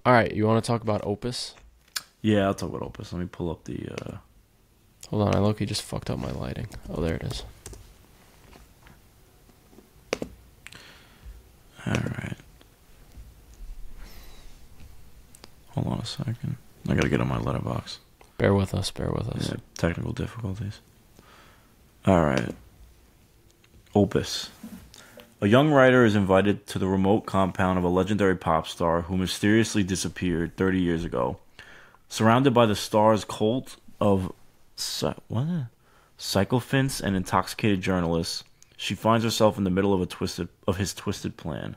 All right, you want to talk about Opus? Yeah, I'll talk about Opus. Let me pull up the. Hold on, I low-key just fucked up my lighting. Oh, there it is. All right, hold on a second. I gotta get on my letterbox. Bear with us, bear with us. Yeah, technical difficulties. All right, Opus. A young writer is invited to the remote compound of a legendary pop star who mysteriously disappeared 30 years ago. Surrounded by the star's cult of what? Sycophants and intoxicated journalists, she finds herself in the middle of his twisted plan.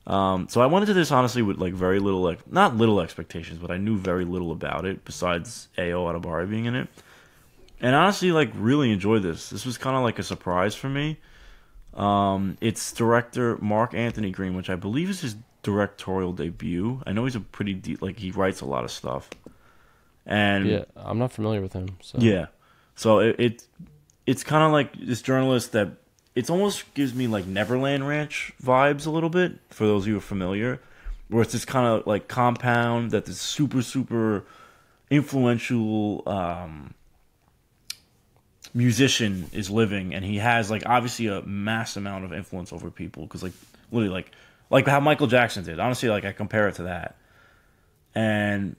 So I went into this honestly with like very little, like not little expectations, but I knew very little about it besides Ao Adabari being in it, and honestly, like really enjoyed this. This was kind of like a surprise for me. It's director Mark Anthony Green, which I believe is his directorial debut. I know he's a pretty like he writes a lot of stuff, and Yeah, I'm not familiar with him, so yeah, so it's kind of like this journalist that it almost gives me like Neverland Ranch vibes a little bit for those of you who are familiar, where it's this kind of like compound that this super influential musician is living, and he has like obviously a mass amount of influence over people because like literally like how Michael Jackson did. Honestly, like I compare it to that, and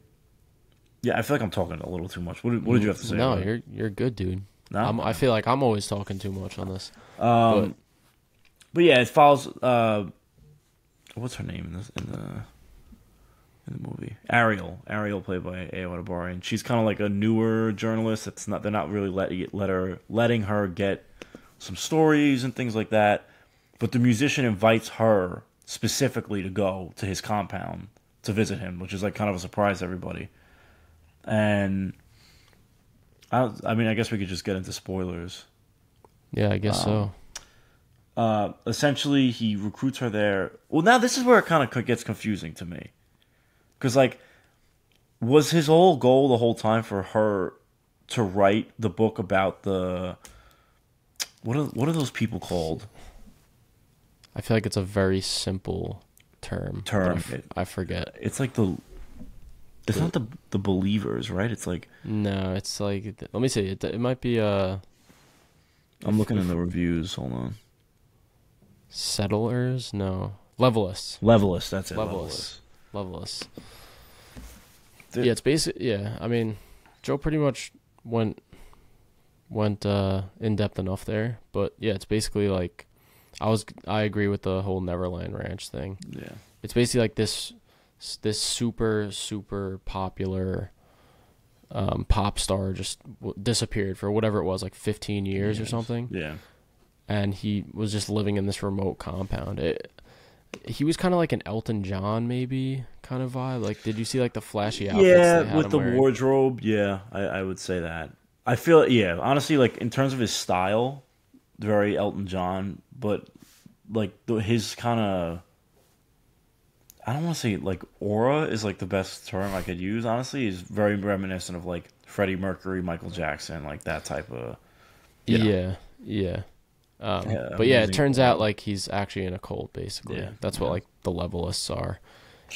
yeah, I feel like I'm talking a little too much. What did you have to say no, about it? you're good, dude. No. I feel like I'm always talking too much on this, but Um, but yeah, it follows. What's her name in the movie? Ariel, played by Ayo Edebari, and she's kind of like a newer journalist. That's not they're not really letting her get some stories and things like that. But the musician invites her specifically to go to his compound to visit him, which is like kind of a surprise to everybody. And I mean, I guess we could just get into spoilers. yeah, I guess Um, so. Essentially, he recruits her there. Well, now this is where it kind of gets confusing to me, because like, was his whole goal the whole time for her to write the book about the what are those people called? I feel like it's a very simple term, but Term. I forget. It's like the it's The not the believers, right? It's like No, it's like let me see. It might be I'm if looking in the reviews. Hold on. settlers, no, levelists, Levelist. That's it. levelists, Levelist. levelists. The- Yeah, it's basic. Yeah, I mean, Joe pretty much went in depth enough there, but yeah, it's basically like I agree with the whole Neverland Ranch thing. yeah. It's basically like this super popular pop star just disappeared for whatever it was, like 15 years or Yes. something, Yeah. and he was just living in this remote compound. He was kind of like an Elton John maybe kind of vibe. Like, did you see like the flashy outfits Yeah, they had with him the wearing? wardrobe, yeah, I would say that. I feel, yeah, honestly, like in terms of his style, very Elton John, but like his kind of, I don't want to say like aura is like the best term I could use. Honestly, is very reminiscent of like Freddie Mercury, Michael Jackson, like that type of, you know, Yeah, yeah. But yeah, it amazing turns out aura. like he's actually in a cult. Basically, Yeah, that's what yeah, like the levelists are.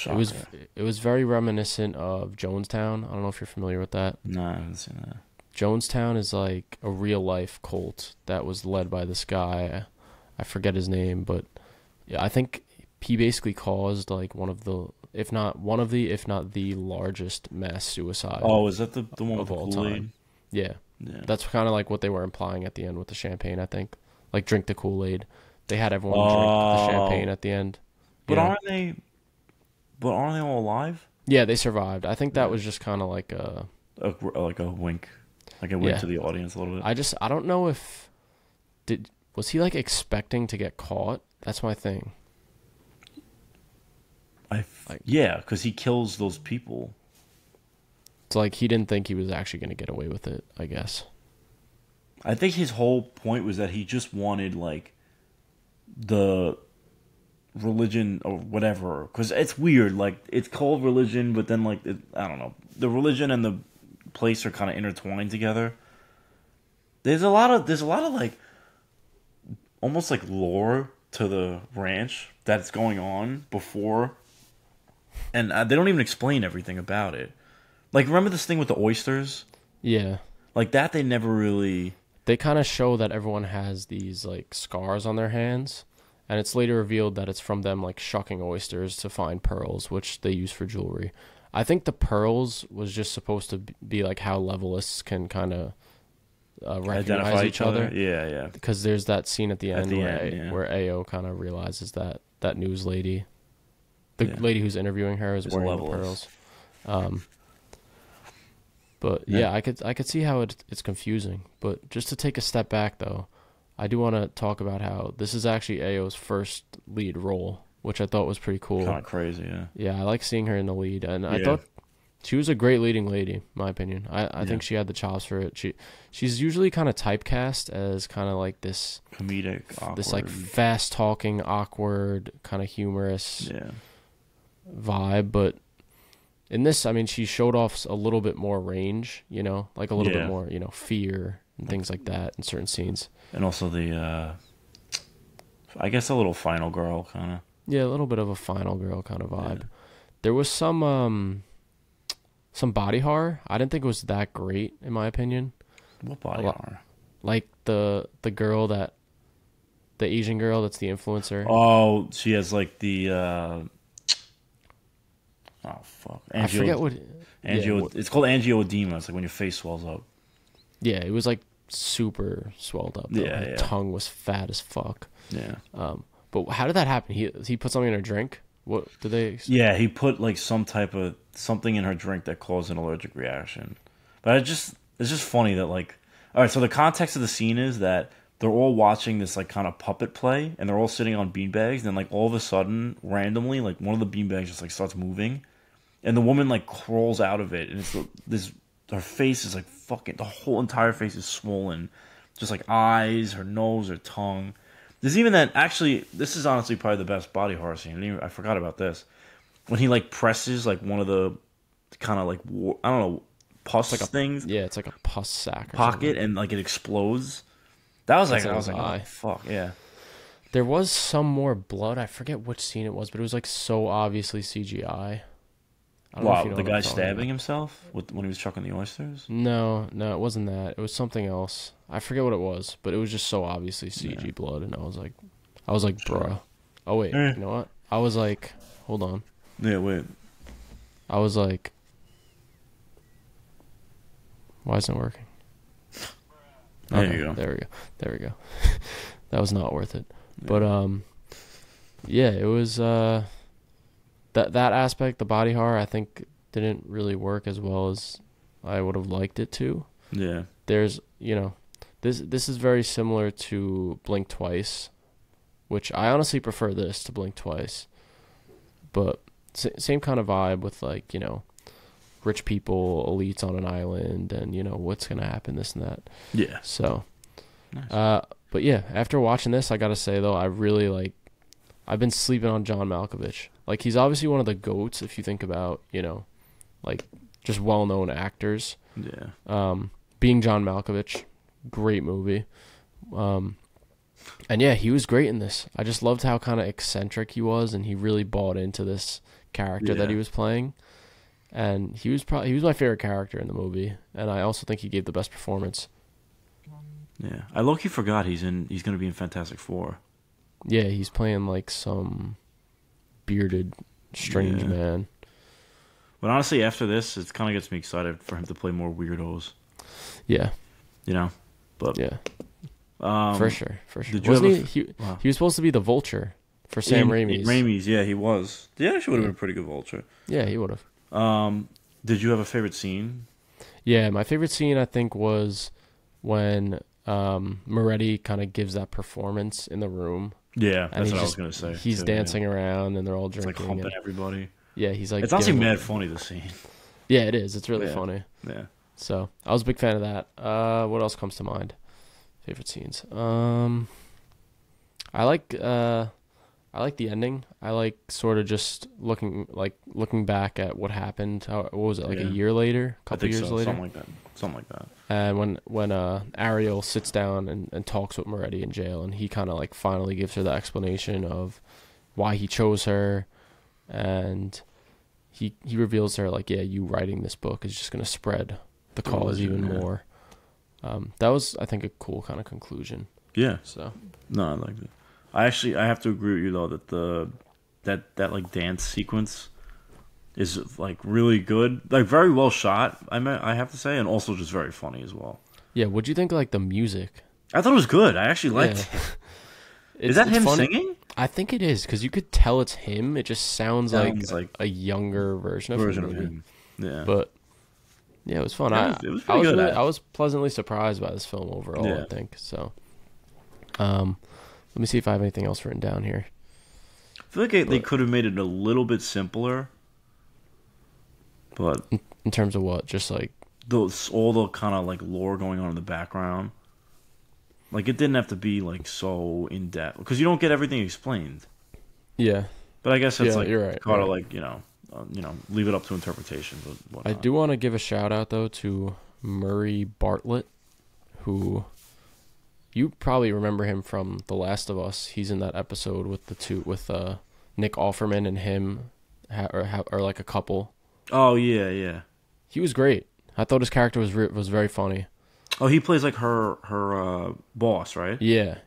It was shocker. it was very reminiscent of Jonestown. I don't know if you're familiar with that. No, I haven't seen that. Jonestown is like a real life cult that was led by this guy. I forget his name, but yeah, I think he basically caused like if not the largest mass suicide Oh, is that the one with of the all Kool Aid? time. Yeah, Yeah. that's kind of like what they were implying at the end with the champagne. I think like drink the Kool Aid. They had everyone drink the champagne Oh, at the end. You but know? aren't they? But aren't they all alive? Yeah, they survived. I think that Yeah. was just kind of like Like a wink, like a wink yeah. to the audience a little bit. I don't know if did was he like expecting to get caught? That's my thing. Like Yeah, because he kills those people. it's like he didn't think he was actually going to get away with it, I guess. I think his whole point was that he just wanted like the religion or whatever. Because it's weird, like it's called religion, but then like I don't know, the religion and the place are kind of intertwined together. There's a lot of like almost like lore to the ranch that's going on before and they don't even explain everything about it. Like, remember this thing with the oysters? Yeah. Like that, they never really. They kind of show that everyone has these like scars on their hands, and it's later revealed that it's from them like shucking oysters to find pearls, which they use for jewelry. I think the pearls was just supposed to be like how levelists can kind of recognize Identify each other. Yeah, yeah. Because there's that scene at the end yeah. where Ao kind of realizes that that news lady, the Yeah. lady who's interviewing her, is It's a wearing the levelist. pearls. But yeah, I could see how it's confusing. But just to take a step back, though, I do want to talk about how this is actually Ao's first lead role, which I thought was pretty cool. Kind of crazy, yeah. Yeah, I like seeing her in the lead, and I Yeah. thought she was a great leading lady, in my opinion. I think she had the chops for it. She's usually kind of typecast as kind of like this Comedic, awkward. this like fast talking, awkward, kind of humorous Yeah. vibe, but in this, I mean, she showed off a little bit more range, you know, like a little bit more, you know, fear and things like that in certain scenes. And also I guess a little final girl kind of. Yeah, a little bit of a final girl kind of vibe. Yeah. There was some body horror. I didn't think it was that great, in my opinion. What body horror? Like the girl the Asian girl that's the influencer. Oh, she has like the oh fuck! I forget what. It's called angioedema. It's like when your face swells up. Yeah, it was like super swelled up. Though. Yeah, Her tongue was fat as fuck. Yeah. But how did that happen? He put something in her drink. What did they? Yeah, he put like something in her drink that caused an allergic reaction. But it's just funny that like, all right. So the context of the scene is that they're all watching this like kind of puppet play, and they're all sitting on beanbags. And then like all of a sudden, randomly, like one of the beanbags just like starts moving, and the woman like crawls out of it, and it's her face is like fucking, the whole entire face is swollen, just like eyes, her nose, her tongue. There's even that, actually, this is honestly probably the best body horror scene. I forgot about this. When he like presses like one of the kind of like I don't know, pus like things. Yeah, it's like a pus sac or pocket something. And like it explodes. That was like, I was like, eye. oh, fuck yeah. There was some more blood. I forget which scene it was, but it was like so obviously CGI. Wow, the guy stabbing himself when he was chucking the oysters? No, it wasn't that. It was something else. I forget what it was, but it was just so obviously CG blood, and I was like, bruh. Oh wait, you know what? I was like, hold on. Yeah, wait. I was like, why isn't it working? There you go. There we go. That was not worth it. Yeah. But yeah, it was that aspect, the body horror, I think didn't really work as well as I would have liked it to. Yeah. There's, you know, this is very similar to Blink Twice, which I honestly prefer this to Blink Twice. But same kind of vibe with like, you know, rich people, elites on an island, and you know what's gonna happen, this and that. Yeah. So, nice. But yeah, after watching this, I gotta say though, I've been sleeping on John Malkovich. Like, he's obviously one of the GOATs if you think about, you know, like just well-known actors. Yeah. Being John Malkovich, great movie. And yeah, he was great in this. I just loved how kind of eccentric he was, and he really bought into this character that he was playing. And he was my favorite character in the movie, and I also think he gave the best performance. Yeah, I low-key forgot he's going to be in Fantastic Four. Yeah, he's playing like some bearded strange man. But honestly, after this, it kind of gets me excited for him to play more weirdos. Yeah, you know, but yeah, for sure. Did he was supposed to be the Vulture for Sam Raimi's. Raimi's, yeah, he was. Yeah, actually would have been a pretty good Vulture. Yeah, he would have. Did you have a favorite scene? Yeah, my favorite scene I think was when Moretti kind of gives that performance in the room. Yeah, that's what I was gonna say. He's dancing around, and they're all drinking. It's like humping everybody. Yeah, he's like. It's actually mad funny, the scene. Yeah, it is. It's really funny. Yeah. So I was a big fan of that. What else comes to mind? Favorite scenes. I like the ending. I like sort of just looking back at what happened. What was it, like a year later, a couple years later? Something like that. And when Ariel sits down and talks with Moretti in jail, and he kind of like finally gives her the explanation of why he chose her, and he reveals to her like, yeah, you writing this book is just gonna spread the cause even more. That was, I think, a cool kind of conclusion. Yeah. So No, I liked it. I have to agree with you though that that like dance sequence is like really good, like very well shot. I have to say, and also just very funny as well. yeah, what'd you think of, like, the music? I thought it was good. I actually liked it. Is that him funny. singing? I think it is, because you could tell it's him. It just sounds like a younger version of him. Yeah. But yeah, it was fun. It was pretty good. I was pleasantly surprised by this film overall. Yeah. I think so. Let me see if I have anything else written down here. I feel like they could have made it a little bit simpler, but In terms of what, just like all the kind of like lore going on in the background. Like, it didn't have to be like so in depth because you don't get everything explained. yeah. But I guess that's You're right. kind of like leave it up to interpretation. But I do want to give a shout out though to Murray Bartlett, who you probably remember him from The Last of Us. He's in that episode with Nick Offerman and him, or like a couple. Oh yeah. He was great. I thought his character was very funny. Oh, he plays like her boss, right? Yeah.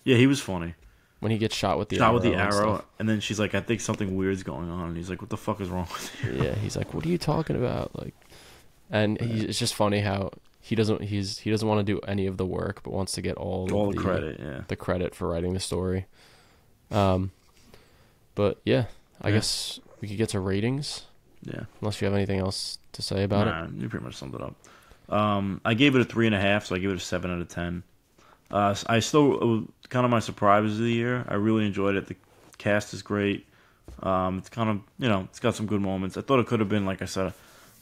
He was funny. When he gets shot with the arrow, and then she's like, "I think something weird's going on," and he's like, "What the fuck is wrong with you?" Yeah, he's like, "What are you talking about?" Like, and it's just funny how he doesn't want to do any of the work, but wants to get all the credit, yeah, the credit for writing the story. But yeah, I guess we could get to ratings. Yeah, unless you have anything else to say about it. You pretty much summed it up. I gave it a 3.5, so I gave it a 7 out of 10. I still kind of my surprise of the year. I really enjoyed it. The cast is great. It's kind of it's got some good moments. I thought it could have been, like I said,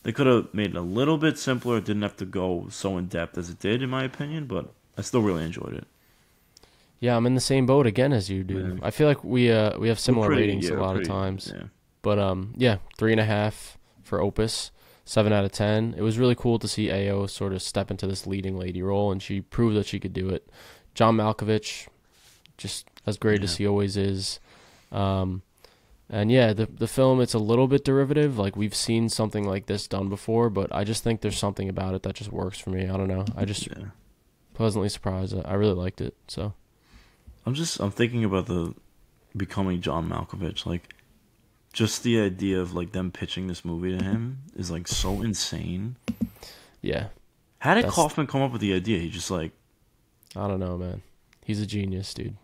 they could have made it a little bit simpler. It didn't have to go so in depth as it did, in my opinion. But I still really enjoyed it. Yeah, I'm in the same boat again as you, dude. Yeah. I feel like we have similar ratings a lot of times. Yeah. But 3.5 for Opus. 7 out of 10. It was really cool to see Ao sort of step into this leading lady role, and she proved that she could do it. John Malkovich, just as great as he always is. And yeah, the film, it's a little bit derivative. Like, we've seen something like this done before, but I just think there's something about it that just works for me. I don't know. I just pleasantly surprised. I really liked it. So I'm thinking about the becoming John Malkovich, like. Just the idea of like them pitching this movie to him is like so insane. Yeah. How did Kaufman come up with the idea? He just like, I don't know, man. He's a genius, dude.